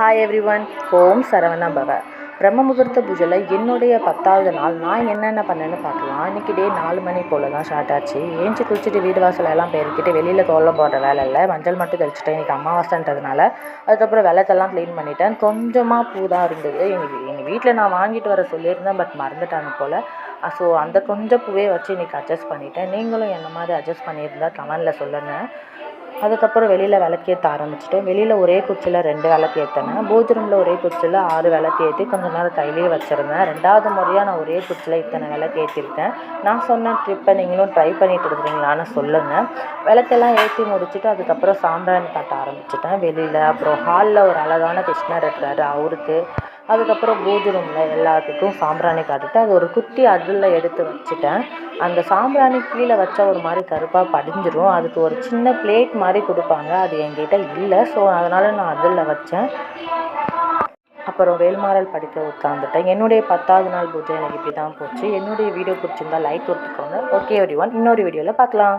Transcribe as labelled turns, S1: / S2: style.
S1: Hi every one, ஓம் சரவணா பவ. பிரம்ம முகூர்த்த பூஜையில் என்னுடைய 10வது நாள் நான் என்னென்ன பண்ணேன்னு பார்க்கலாம். இன்றைக்கி டே 4 மணி போல் தான் ஸ்டார்ட் ஆச்சு. ஏஞ்சி குளிச்சுட்டு வீடு வாசலெல்லாம் பெருக்கிட்டு வெளியில் கோலம் போடுற வேலை இல்லை, மஞ்சள் மட்டும் தெளிச்சிட்டேன். இன்றைக்கி அமாவாசைன்றதுனால அதுக்கப்புறம் வெள்ளத்தெல்லாம் க்ளீன் பண்ணிட்டேன். கொஞ்சமாக பூ தான் இருந்தது. எங்கள் வீட்டில் நான் வாங்கிட்டு வர சொல்லியிருந்தேன், பட் மறந்துட்டாங்க போல். ஸோ அந்த கொஞ்சம் பூவே வச்சு இன்றைக்கி அட்ஜஸ்ட் பண்ணிட்டேன். நீங்களும் என்ன மாதிரி அட்ஜஸ்ட் பண்ணியிருந்தால் கமெண்டில் சொல்லுங்கள். அதுக்கப்புறம் வெளியில் விளக்கேற்ற ஆரம்பிச்சிட்டேன். வெளியில் ஒரே குச்சியில் 2 விளக்கு ஏற்றினேன். பூஜை ரூமில் ஒரே குச்சியில் 6 விளக்கு ஏற்றி கொஞ்சம் நேரம் கையிலேயே வச்சுருந்தேன். 2வது முறையாக நான் ஒரே குச்சியில் இத்தனை விளக்கு ஏற்றிருக்கேன். நான் சொன்ன ட்ரிப்பை நீங்களும் ட்ரை பண்ணிட்டு இருக்கிறீங்களான்னு சொல்லுங்கள். விளக்கெல்லாம் ஏற்றி முடிச்சுட்டு அதுக்கப்புறம் சாம்பிராணி காட்ட ஆரம்பிச்சிட்டேன் வெளியில். அப்புறம் ஹாலில் ஒரு அழகான கிருஷ்ணர் இருக்கிறாரு, அவருக்கு. அதுக்கப்புறம் பூஜை ரூமில் எல்லாத்துக்கும் சாம்பிராணி காட்டிட்டு அது ஒரு குட்டி அதில் எடுத்து வச்சுட்டேன். அந்த சாம்பிராணி கீழே வச்சா ஒரு மாதிரி கருப்பாக படிஞ்சிரும். அதுக்கு ஒரு சின்ன பிளேட் மாதிரி கொடுப்பாங்க, அது என்கிட்ட இல்லை. ஸோ அதனால் நான் அதில் வச்சேன். அப்புறம் வேல்மாறல் படிக்க உட்காந்துட்டேன். என்னுடைய 10வது நாள் பூஜை எனக்கு இப்படி தான் போச்சு. என்னுடைய வீடியோ பிடிச்சிருந்தா லைக் கொடுத்துக்கோங்க. ஓகே எவ்ரி ஒன், இன்னொரு வீடியோவில் பார்க்கலாம்.